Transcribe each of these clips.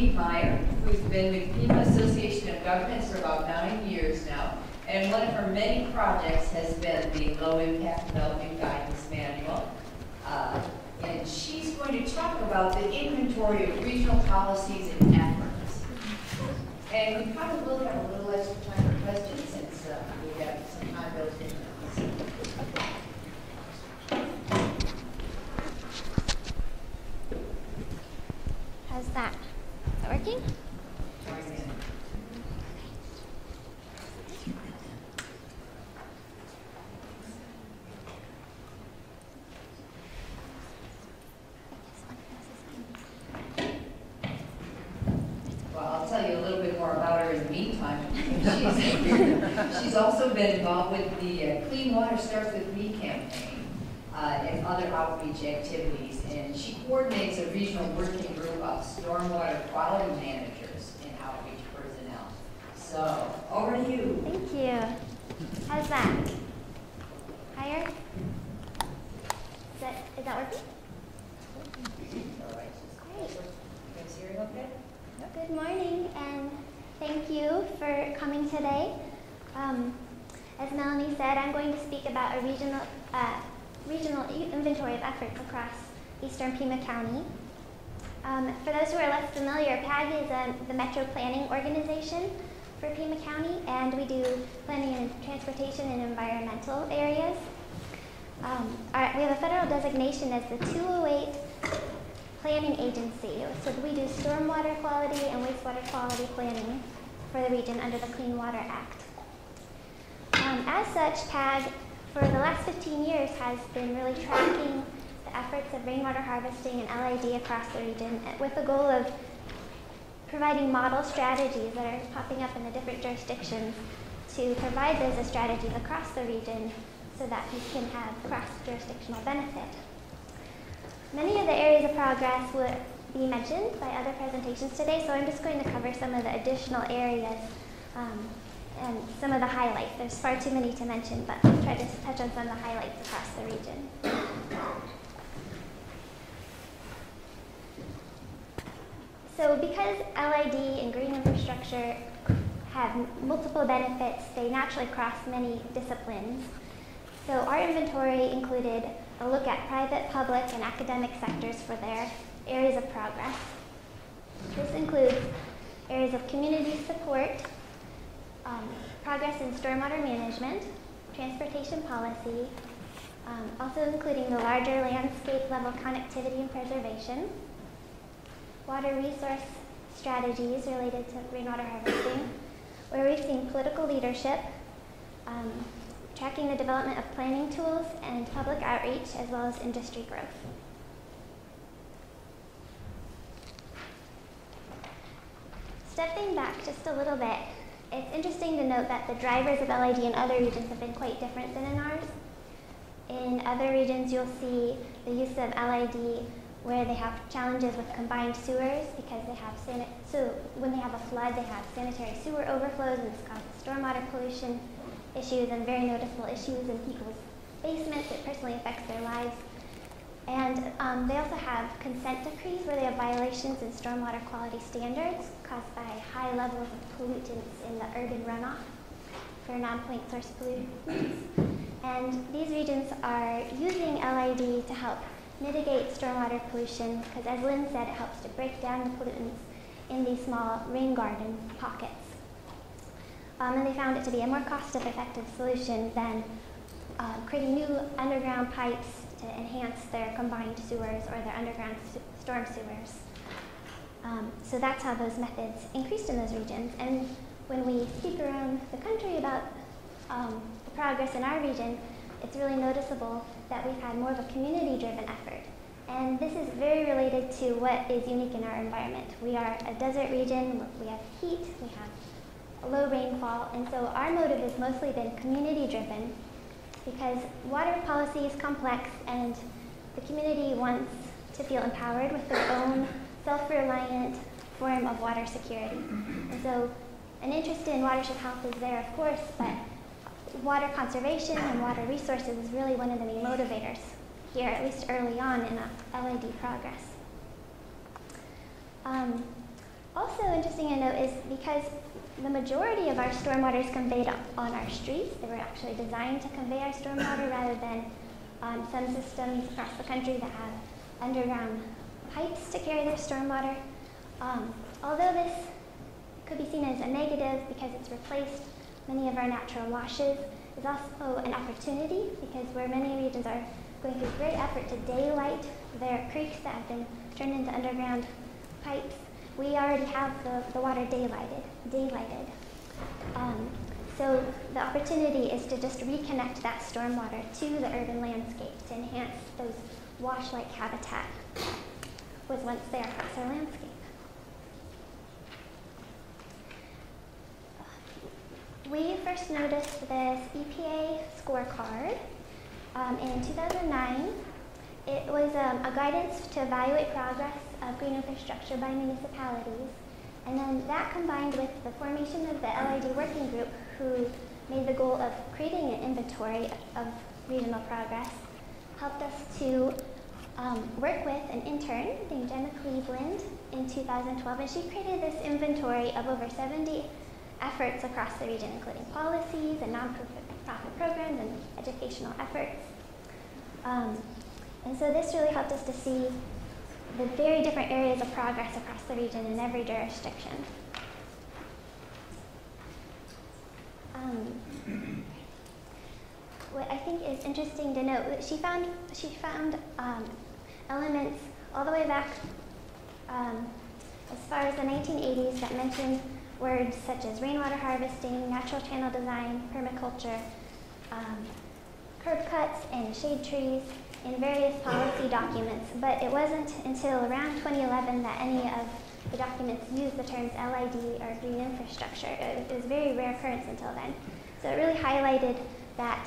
Mead, who's been with Pima Association of Governments for about 9 years now. And one of her many projects has been the Low Impact Development Guidance Manual. And she's going to talk about the inventory of regional policies and efforts. And we probably will have a little extra time for questions since we have some time built in. How's that? Is that working? Well, I'll tell you a little bit more about her in the meantime. She's also been involved with the Clean Water Starts With Me campaign and other outreach activities. And she coordinates a regional working group of stormwater quality managers and outreach personnel. So, over to you. Thank you. How's that? Higher? Is that working? All right. Great. You guys hearing okay? Good morning, and thank you for coming today. As Melanie said, I'm going to speak about a regional inventory of efforts across eastern Pima County. For those who are less familiar, PAG is the Metro Planning Organization for Pima County, and we do planning in transportation and environmental areas. We have a federal designation as the 208 Planning Agency, so we do stormwater quality and wastewater quality planning for the region under the Clean Water Act. As such, PAG for the last 15 years has been really tracking the efforts of rainwater harvesting and LID across the region with the goal of providing model strategies that are popping up in the different jurisdictions to provide those as strategies across the region so that we can have cross-jurisdictional benefit. Many of the areas of progress would be mentioned by other presentations today, so I'm just going to cover some of the additional areas and some of the highlights. There's far too many to mention, but I'll try to touch on some of the highlights across the region. So because LID and green infrastructure have multiple benefits, they naturally cross many disciplines. So our inventory included a look at private, public, and academic sectors for their areas of progress. This includes areas of community support, progress in stormwater management, transportation policy, also including the larger landscape level connectivity and preservation, water resource strategies related to rainwater harvesting, where we've seen political leadership, tracking the development of planning tools and public outreach, as well as industry growth. Stepping back just a little bit, it's interesting to note that the drivers of LID in other regions have been quite different than in ours. In other regions, you'll see the use of LID where they have challenges with combined sewers because they have so when they have a flood, they have sanitary sewer overflows, and this causes stormwater pollution issues and very noticeable issues in people's basements. It personally affects their lives. And they also have consent decrees where they have violations in stormwater quality standards caused by high levels of pollutants in the urban runoff for non-point source pollutants. And these regions are using LID to help mitigate stormwater pollution because, as Lynn said, it helps to break down the pollutants in these small rain garden pockets. And they found it to be a more cost-effective solution than creating new underground pipes to enhance their combined sewers or their underground storm sewers. So that's how those methods increased in those regions. And when we speak around the country about the progress in our region, it's really noticeable that we've had more of a community-driven effort. And this is very related to what is unique in our environment. We are a desert region, we have heat, we have a low rainfall, and so our motive has mostly been community-driven because water policy is complex and the community wants to feel empowered with their own self-reliant form of water security. And so an interest in watershed health is there, of course, but water conservation and water resources is really one of the main motivators here, at least early on in LID progress. interesting to note is because the majority of our stormwater is conveyed on our streets. They were actually designed to convey our stormwater rather than some systems across the country that have underground pipes to carry their stormwater. Although this could be seen as a negative because it's replaced many of our natural washes, it's also an opportunity because where many regions are going through great effort to daylight their creeks that have been turned into underground pipes, we already have the water daylighted. So the opportunity is to just reconnect that stormwater to the urban landscape to enhance those wash-like habitat that was once there across our landscape. We first noticed this EPA scorecard in 2009. It was a guidance to evaluate progress of green infrastructure by municipalities. And then that combined with the formation of the LID working group who made the goal of creating an inventory of regional progress helped us to work with an intern named Jenna Cleveland in 2012. And she created this inventory of over 70 efforts across the region, including policies and nonprofit programs and educational efforts. And so this really helped us to see the very different areas of progress across the region in every jurisdiction. What I think is interesting to note, she found elements all the way back as far as the 1980s that mentioned words such as rainwater harvesting, natural channel design, permaculture, curb cuts, and shade trees in various policy documents. But it wasn't until around 2011 that any of the documents used the terms LID or green infrastructure. It was a very rare occurrence until then. So it really highlighted that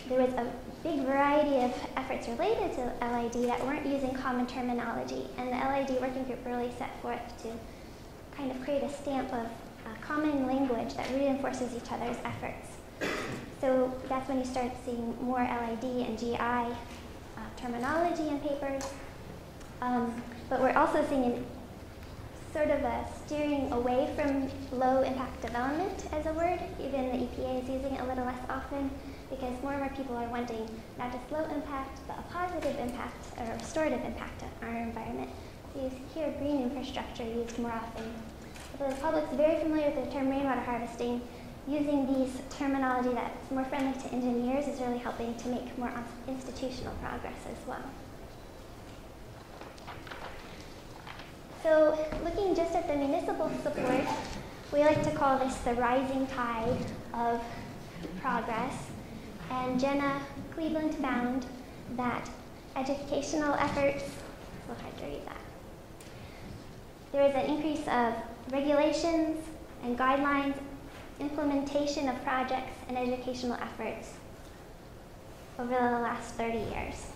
there was a big variety of efforts related to LID that weren't using common terminology. And the LID working group really set forth to kind of create a stamp of common language that reinforces each other's efforts. So that's when you start seeing more LID and GI terminology in papers. But we're also seeing sort of a steering away from low impact development as a word. Even the EPA is using it a little less often because more and more people are wanting not just low impact, but a positive impact or a restorative impact on our environment. So you hear green infrastructure used more often. But the public's very familiar with the term rainwater harvesting. Using these terminology that's more friendly to engineers is really helping to make more institutional progress as well. So looking just at the municipal support, we like to call this the rising tide of progress. And Jenna Cleveland found that educational efforts, it's a little hard to read that. There was an increase of regulations and guidelines, implementation of projects and educational efforts over the last 30 years.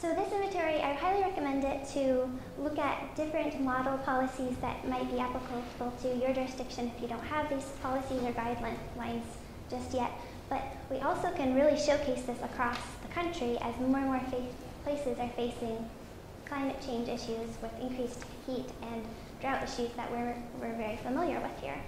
So this inventory, I highly recommend it to look at different model policies that might be applicable to your jurisdiction if you don't have these policies or guidelines just yet. But we also can really showcase this across the country as more and more places are facing climate change issues with increased heat and drought issues that we're very familiar with here.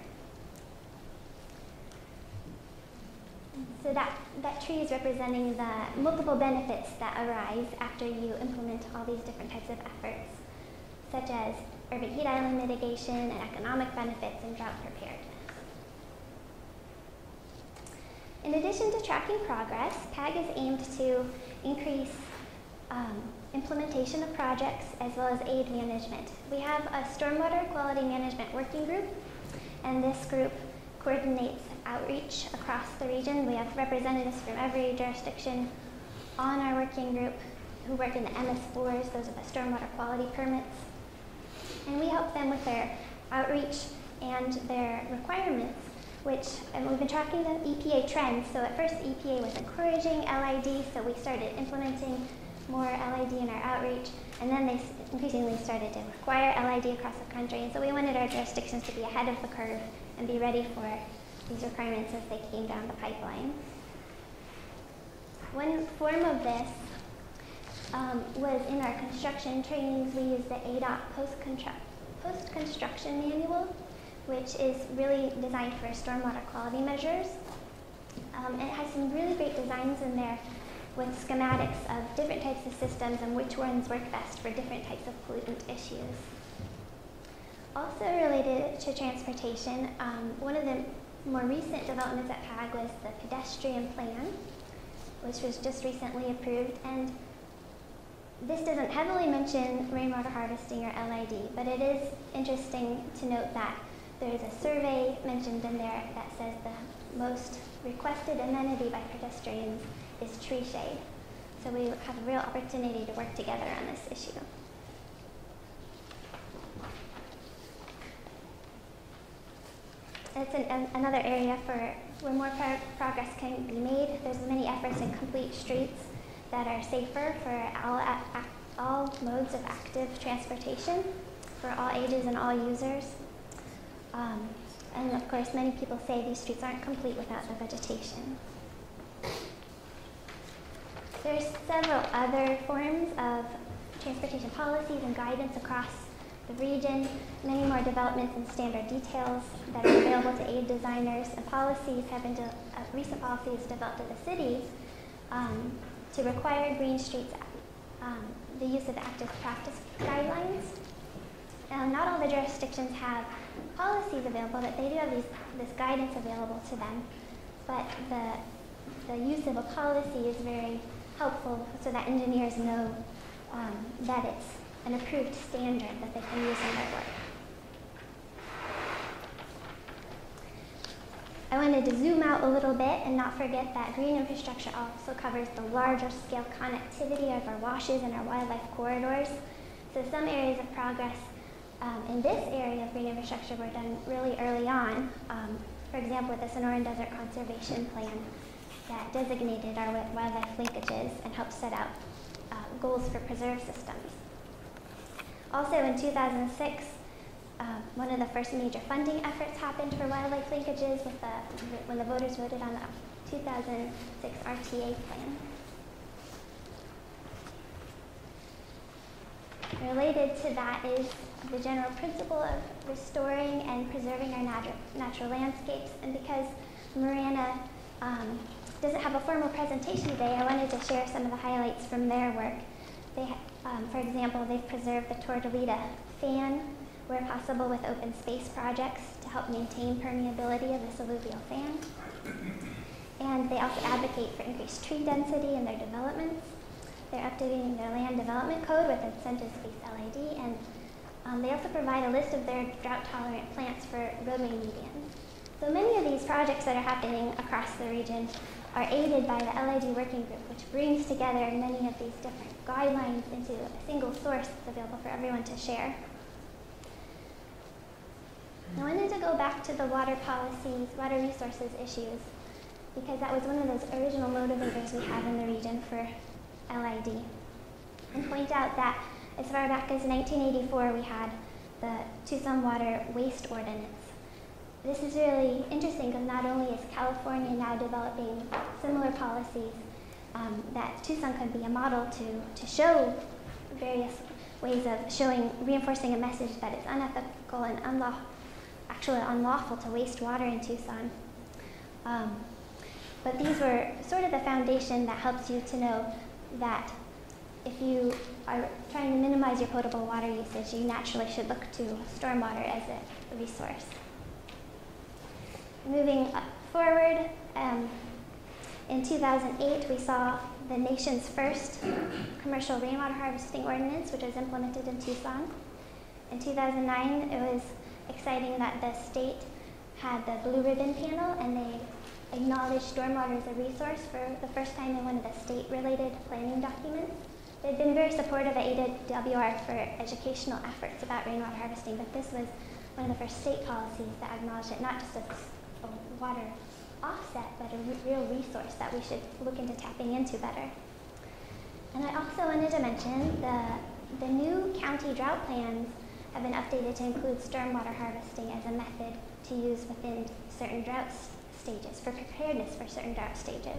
So that tree is representing the multiple benefits that arise after you implement all these different types of efforts, such as urban heat island mitigation and economic benefits and drought preparedness. In addition to tracking progress, PAG is aimed to increase implementation of projects as well as aid management. We have a stormwater quality management working group, and this group coordinates outreach across the region. We have representatives from every jurisdiction on our working group who work in the MS4s, those are the stormwater quality permits. And we help them with their outreach and their requirements, which, and we've been tracking the EPA trends. So at first the EPA was encouraging LID, so we started implementing more LID in our outreach, and then they increasingly started to require LID across the country. And so we wanted our jurisdictions to be ahead of the curve and be ready for these requirements as they came down the pipeline. One form of this was in our construction trainings, we used the ADOT post-construction manual, which is really designed for stormwater quality measures. It has some really great designs in there with schematics of different types of systems and which ones work best for different types of pollutant issues. Also related to transportation, one of the more recent developments at PAG was the Pedestrian Plan, which was just recently approved. And this doesn't heavily mention rainwater harvesting or LID, but it is interesting to note that there is a survey mentioned in there that says the most requested amenity by pedestrians is tree shade. So we have a real opportunity to work together on this issue. It's another area where more progress can be made. There's many efforts to complete streets that are safer for all modes of active transportation, for all ages and all users. And of course, many people say these streets aren't complete without the vegetation. There's several other forms of transportation policies and guidance across the region, many more developments and standard details that are available to aid designers, and policies have been recent policies developed at the city to require green streets, the use of active practice guidelines. Not all the jurisdictions have policies available, but they do have this guidance available to them. But the use of a policy is very helpful so that engineers know that it's an approved standard that they can use in their work. I wanted to zoom out a little bit and not forget that green infrastructure also covers the larger scale connectivity of our washes and our wildlife corridors. So some areas of progress in this area of green infrastructure were done really early on. For example, with the Sonoran Desert Conservation Plan that designated our wildlife linkages and helped set out goals for preserve systems. Also in 2006, one of the first major funding efforts happened for wildlife linkages when the voters voted on the 2006 RTA plan. Related to that is the general principle of restoring and preserving our natural landscapes. And because Marana doesn't have a formal presentation today, I wanted to share some of the highlights from their work. For example, they've preserved the Tortolita fan where possible with open space projects to help maintain permeability of this alluvial fan. And they also advocate for increased tree density in their developments. They're updating their land development code with incentives-based LID, and they also provide a list of their drought-tolerant plants for roadway medians. So many of these projects that are happening across the region are aided by the LID working group, which brings together many of these different guidelines into a single source that's available for everyone to share. I wanted to go back to the water policies, water resources issues, because that was one of those original motivators we have in the region for LID. And point out that as far back as 1984, we had the Tucson Water Waste Ordinance. This is really interesting because not only is California now developing similar policies, that Tucson could be a model to show various ways of reinforcing a message that it's unethical and actually unlawful to waste water in Tucson. But these were sort of the foundation that helps you to know that if you are trying to minimize your potable water usage, you naturally should look to stormwater as a resource. Moving forward, in 2008, we saw the nation's first commercial rainwater harvesting ordinance, which was implemented in Tucson. In 2009, it was exciting that the state had the Blue Ribbon Panel, and they acknowledged stormwater as a resource for the first time in one of the state-related planning documents. They'd been very supportive at AWR for educational efforts about rainwater harvesting, but this was one of the first state policies that acknowledged it not just as a water offset, but a real resource that we should look into tapping into better. And I also wanted to mention the new county drought plans have been updated to include stormwater harvesting as a method to use within certain drought stages, for preparedness for certain drought stages.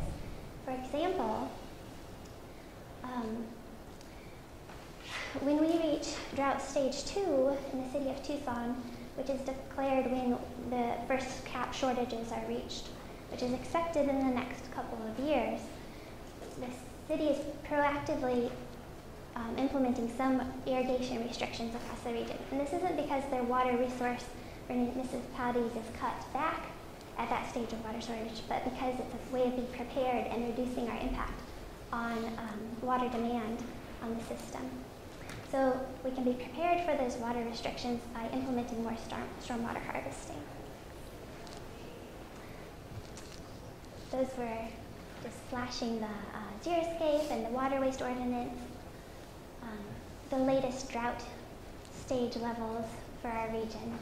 For example, when we reach drought stage 2 in the city of Tucson, which is declared when the first cap shortages are reached, which is expected in the next couple of years, the city is proactively implementing some irrigation restrictions across the region. And this isn't because their water resource for municipalities is cut back at that stage of water shortage, but because it's a way of being prepared and reducing our impact on water demand on the system. So we can be prepared for those water restrictions by implementing more stormwater harvesting. Those were just flashing the geoscape and the water waste ordinance, the latest drought stage levels for our region,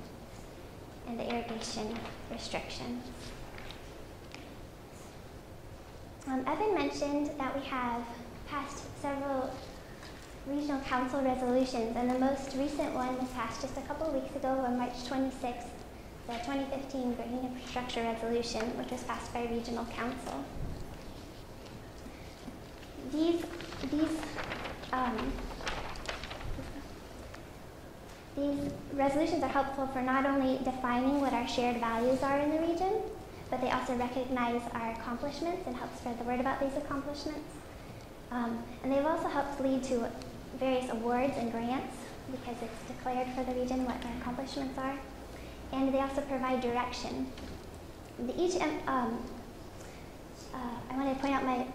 and the irrigation restrictions. Evan mentioned that we have passed several regional council resolutions, and the most recent one was passed just a couple of weeks ago on March 26th, the 2015 Green Infrastructure Resolution, which was passed by Regional Council. These resolutions are helpful for not only defining what our shared values are in the region, but they also recognize our accomplishments and help spread the word about these accomplishments. And they've also helped lead to various awards and grants because it's declared for the region what our accomplishments are. And they also provide direction. I want to point out my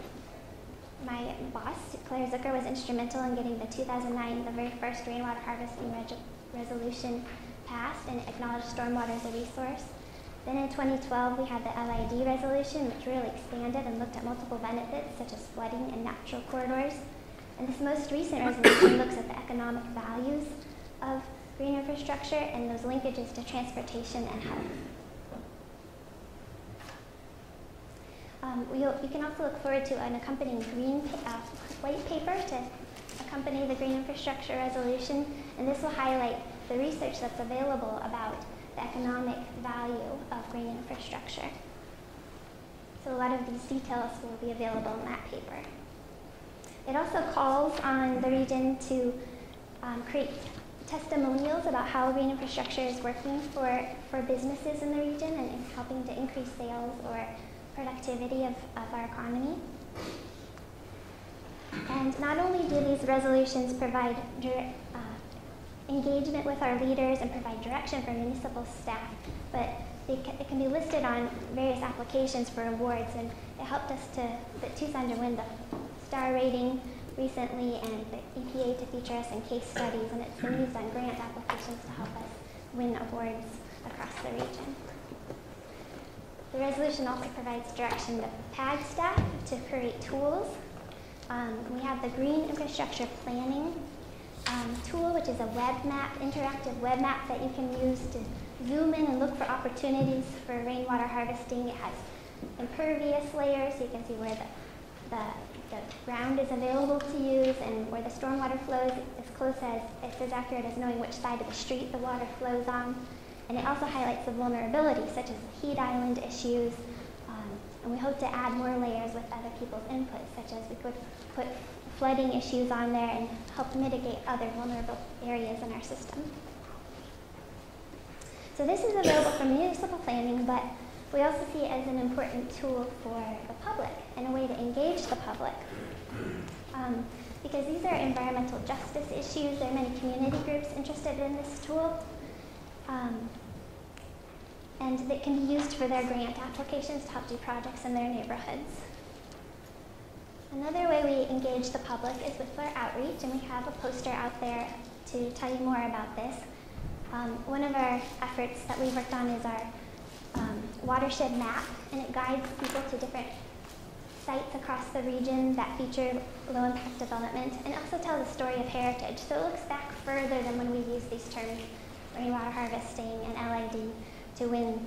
boss, Claire Zucker, was instrumental in getting the 2009, the very first rainwater harvesting resolution passed and acknowledged stormwater as a resource. Then in 2012, we had the LID resolution, which really expanded and looked at multiple benefits, such as flooding and natural corridors. And this most recent resolution looks at the economic values of green infrastructure and those linkages to transportation and health. You can also look forward to an accompanying white paper to accompany the green infrastructure resolution, and this will highlight the research that's available about the economic value of green infrastructure. So a lot of these details will be available in that paper. It also calls on the region to create testimonials about how green infrastructure is working for businesses in the region and helping to increase sales or productivity of our economy. And not only do these resolutions provide engagement with our leaders and provide direction for municipal staff, but it can be listed on various applications for awards, and it helped us to Tucson to win the star rating recently and the EPA to feature us in case studies, and it's been used on grant applications to help us win awards across the region. The resolution also provides direction to PAG staff to create tools. We have the Green Infrastructure Planning tool, which is a web map, interactive web map that you can use to zoom in and look for opportunities for rainwater harvesting. It has impervious layers, so you can see where the ground is available to use and where the stormwater flows it's as accurate as knowing which side of the street the water flows on. And it also highlights the vulnerabilities, such as heat island issues, and we hope to add more layers with other people's input, such as we could put flooding issues on there and help mitigate other vulnerable areas in our system. So this is available for municipal planning, but we also see it as an important tool for the public and a way to engage the public. Because these are environmental justice issues, there are many community groups interested in this tool. And that can be used for their grant applications to help do projects in their neighborhoods. Another way we engage the public is with our outreach, and we have a poster out there to tell you more about this. One of our efforts that we worked on is our Watershed Map, and it guides people to different sites across the region that feature low-impact development, and also tells the story of heritage. So it looks back further than when we use these terms, rainwater harvesting and LID, to win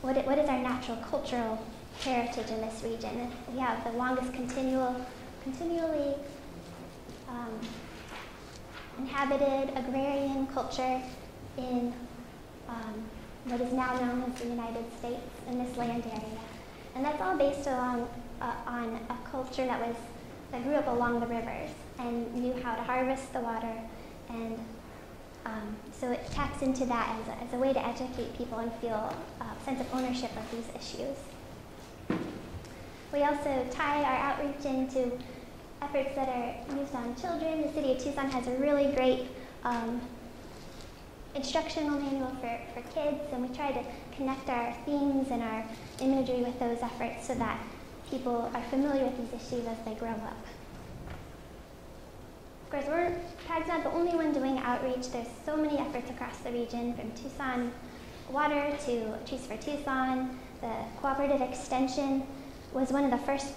what is our natural cultural heritage in this region. We have the longest continually inhabited agrarian culture in what is now known as the United States in this land area. And that's all based on a culture that grew up along the rivers. and knew how to harvest the water. And so it taps into that as a way to educate people and feel a sense of ownership of these issues. We also tie our outreach into efforts that are used on children. The City of Tucson has a really great instructional manual for kids, and we try to connect our themes and our imagery with those efforts so that people are familiar with these issues as they grow up. Of course, PAG's not the only one doing outreach. There's so many efforts across the region, from Tucson Water to Trees for Tucson. The Cooperative Extension was one of the first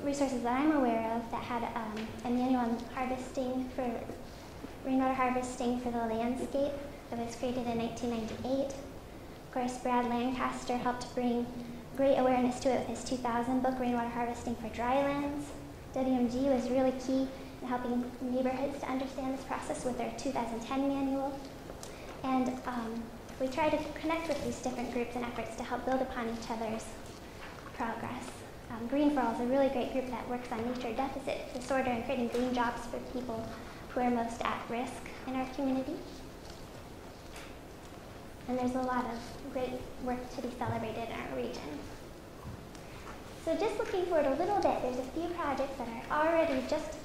resources that I'm aware of that had a manual on harvesting for rainwater harvesting for the landscape that was created in 1998. Of course, Brad Lancaster helped bring great awareness to it with his 2000 book, Rainwater Harvesting for Drylands. WMG was really key in helping neighborhoods to understand this process with their 2010 manual. And we try to connect with these different groups and efforts to help build upon each other's progress. Green for All is a really great group that works on nature deficit disorder and creating green jobs for people who are most at risk in our community. And there's a lot of great work to be celebrated in our region. So just looking forward a little bit, there's a few projects that are already just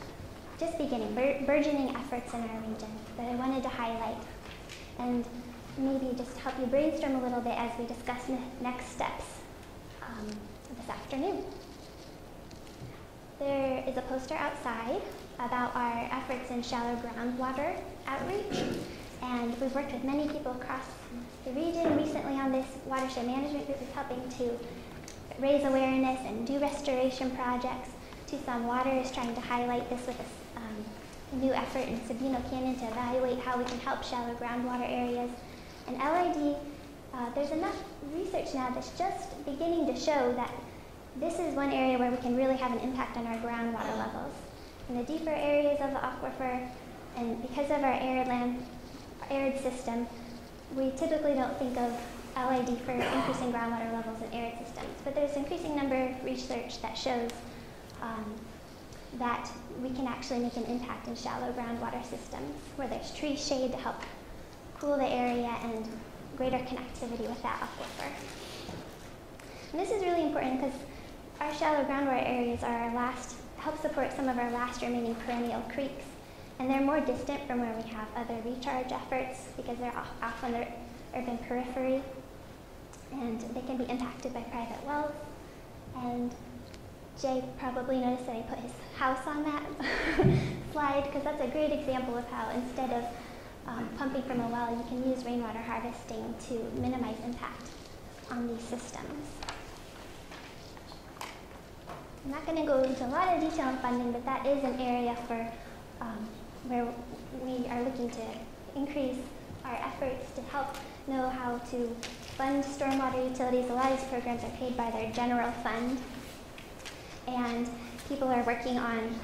beginning, burgeoning efforts in our region that I wanted to highlight and maybe just help you brainstorm a little bit as we discuss next steps this afternoon. There is a poster outside about our efforts in shallow groundwater outreach, and we've worked with many people across the region. Recently on this, Watershed Management group is helping to raise awareness and do restoration projects. Tucson Water is trying to highlight this with a new effort in Sabino Canyon to evaluate how we can help shallow groundwater areas. And LID, there's enough research now that's just beginning to show that this is one area where we can really have an impact on our groundwater levels. In the deeper areas of the aquifer, and because of our arid system, we typically don't think of LID for increasing groundwater levels in arid systems. But there's an increasing number of research that shows that we can actually make an impact in shallow groundwater systems where there's tree shade to help cool the area and greater connectivity with that aquifer. And this is really important because our shallow groundwater areas are help support some of our last remaining perennial creeks, and they're more distant from where we have other recharge efforts because they're off on the urban periphery, and they can be impacted by private wells. And Jay probably noticed that I put his house on that slide because that's a great example of how instead of pumping from a well, you can use rainwater harvesting to minimize impact on these systems. I'm not going to go into a lot of detail on funding, but that is an area for where we are looking to increase our efforts to help know how to fund stormwater utilities. A lot of these programs are paid by their general fund, and people are working on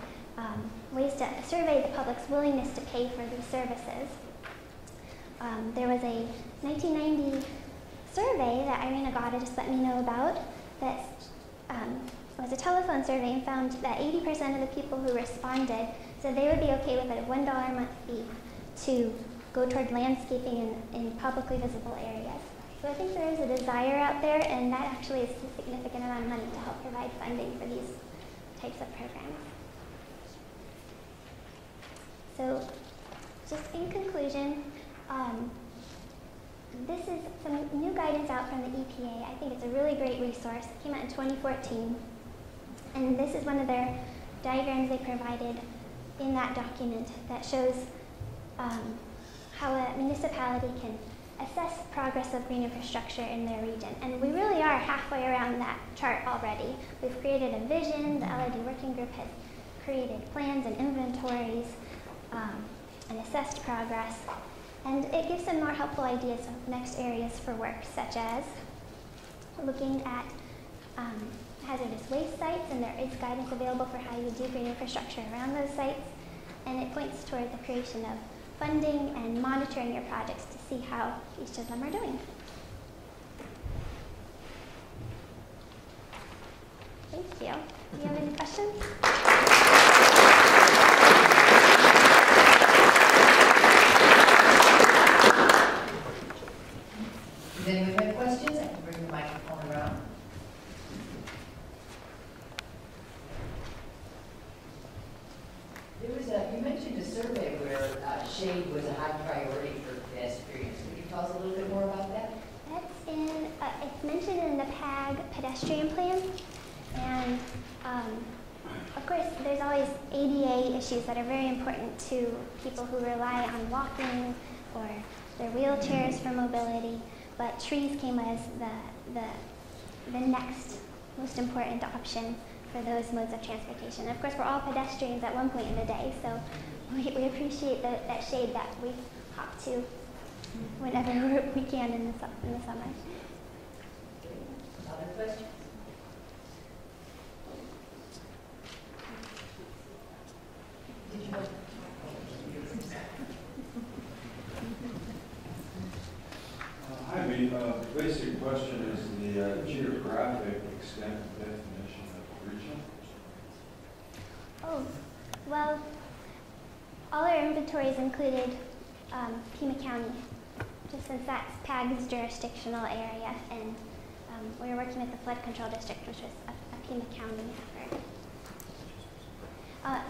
ways to survey the public's willingness to pay for these services. There was a 1990 survey that Irina Gata just let me know about that was a telephone survey and found that 80% of the people who responded said they would be okay with a $1 a month fee to go toward landscaping in publicly visible areas. So I think there is a desire out there, and that actually is a significant amount of money to help provide funding for these types of programs. So just in conclusion, this is some new guidance out from the EPA. I think it's a really great resource. It came out in 2014. And this is one of their diagrams they provided in that document that shows how a municipality can assess progress of green infrastructure in their region. And we really are halfway around that chart already. We've created a vision. The LID working group has created plans and inventories and assessed progress. And it gives some more helpful ideas of next areas for work, such as looking at hazardous waste sites, and there is guidance available for how you do green infrastructure around those sites. And it points toward the creation of funding and monitoring your projects to see how each of them are doing. Thank you. Do you have any questions? shade was a high priority for pedestrians. Could you tell us a little bit more about that? That's in, it's mentioned in the PAG Pedestrian Plan. And of course, there's always ADA issues that are very important to people who rely on walking or their wheelchairs for mobility. But trees came as the next most important option for those modes of transportation. And of course, we're all pedestrians at one point in the day, so we appreciate that shade that we hop to whenever we can in the summer. Other questions? Did you want? Hi, Mead. The basic question is the geographic extent and definition of region. Oh, well, all our inventories included Pima County, just since that's PAG's jurisdictional area, and we were working with the flood control district, which was a Pima County effort.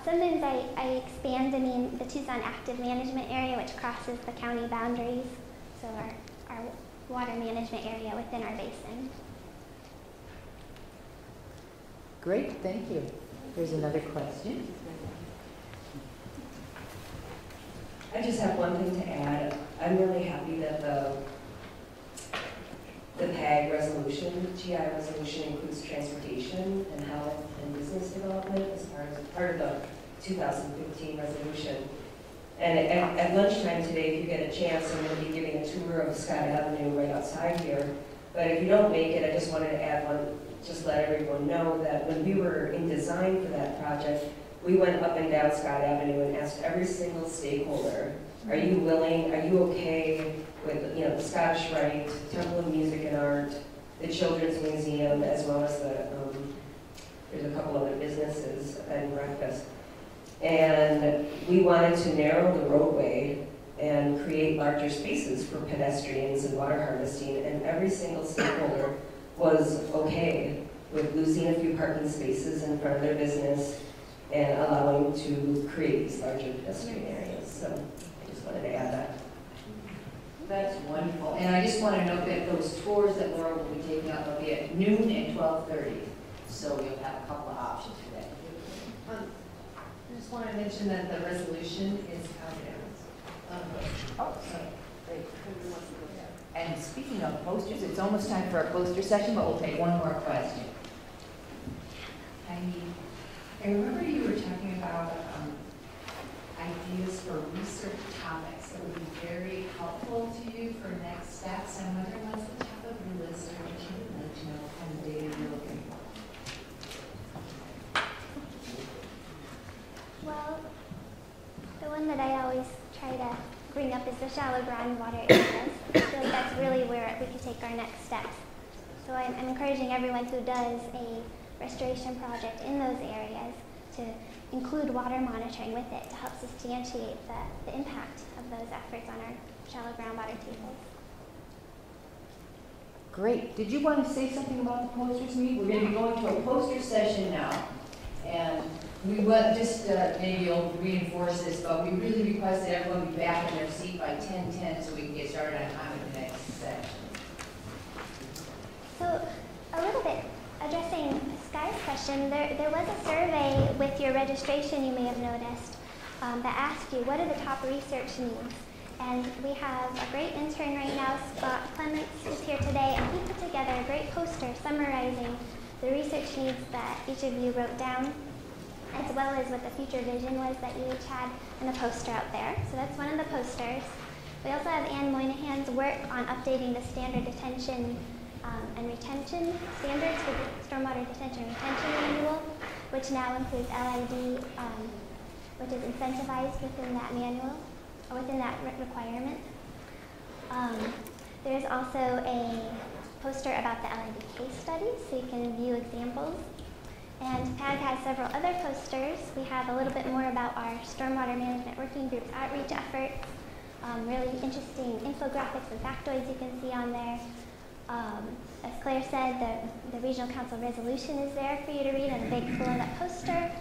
Sometimes I expand to mean the Tucson Active Management Area, which crosses the county boundaries, so our water management area within our basin. Great, thank you. There's another question. I just have one thing to add. I'm really happy that the PAG resolution, GI resolution, includes transportation and health and business development as part of the 2015 resolution. And at lunchtime today, if you get a chance, I'm going to be giving a tour of Scott Avenue right outside here. But if you don't make it, I just wanted to add one, just let everyone know that when we were in design for that project, we went up and down Scott Avenue and asked every single stakeholder, are you willing, are you okay with, the Scottish Rite, Temple of Music and Art, the Children's Museum, as well as there's a couple other businesses and breakfast. And we wanted to narrow the roadway and create larger spaces for pedestrians and water harvesting, and every single stakeholder was okay with losing a few parking spaces in front of their business and allowing to create these larger pedestrian areas. So I just wanted to add that. That's wonderful. And I just want to note that those tours that Laura will be taking out will be at noon and 12:30. So you'll have a couple of options for that. I just want to mention that the resolution is out there. Oh, sorry. Great. And speaking of posters, it's almost time for our poster session, but we'll take one more question. I remember you were talking about ideas for research topics that would be very helpful to you for next steps. I'm wondering what's the top of your list, or what you would like to know what kind of data you're looking for. Well, the one that I always try to bring up is the shallow groundwater areas. I feel like that's really where we could take our next steps. So I'm encouraging everyone who does a restoration project in those areas to include water monitoring with it to help substantiate the impact of those efforts on our shallow groundwater tables. Great. Did you want to say something about the posters, Mead? We're going to be going to a poster session now. And we will just, maybe you'll reinforce this, but we really request that everyone be back in their seat by 10:10 so we can get started on time with the next section. So a little bit addressing Sky's question, there was a survey with your registration you may have noticed that asked you what are the top research needs. And we have a great intern right now, Scott Clements, who's here today, and he put together a great poster summarizing the research needs that each of you wrote down, as well as what the future vision was that you each had in the poster out there. So that's one of the posters. We also have Anne Moynihan's work on updating the standard detention and retention standards for the Stormwater Detention and Retention Manual, which now includes LID, which is incentivized within that manual, or within that requirement. There's also a poster about the LID case studies, so you can view examples. And PAG has several other posters. We have a little bit more about our Stormwater Management Working Group's outreach efforts, really interesting infographics and factoids you can see on there. As Claire said, the Regional Council resolution is there for you to read on a big blown-up poster.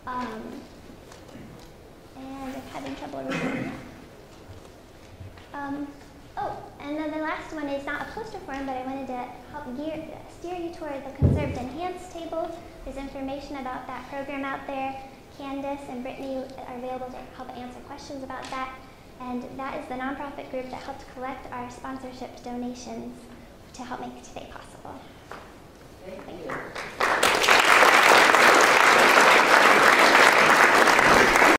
And I'm having trouble reading one is not a poster form, but I wanted to help steer you toward the Conserved Enhanced table. There's information about that program out there. Candace and Brittany are available to help answer questions about that. And that is the nonprofit group that helped collect our sponsorship donations to help make today possible. Thank you.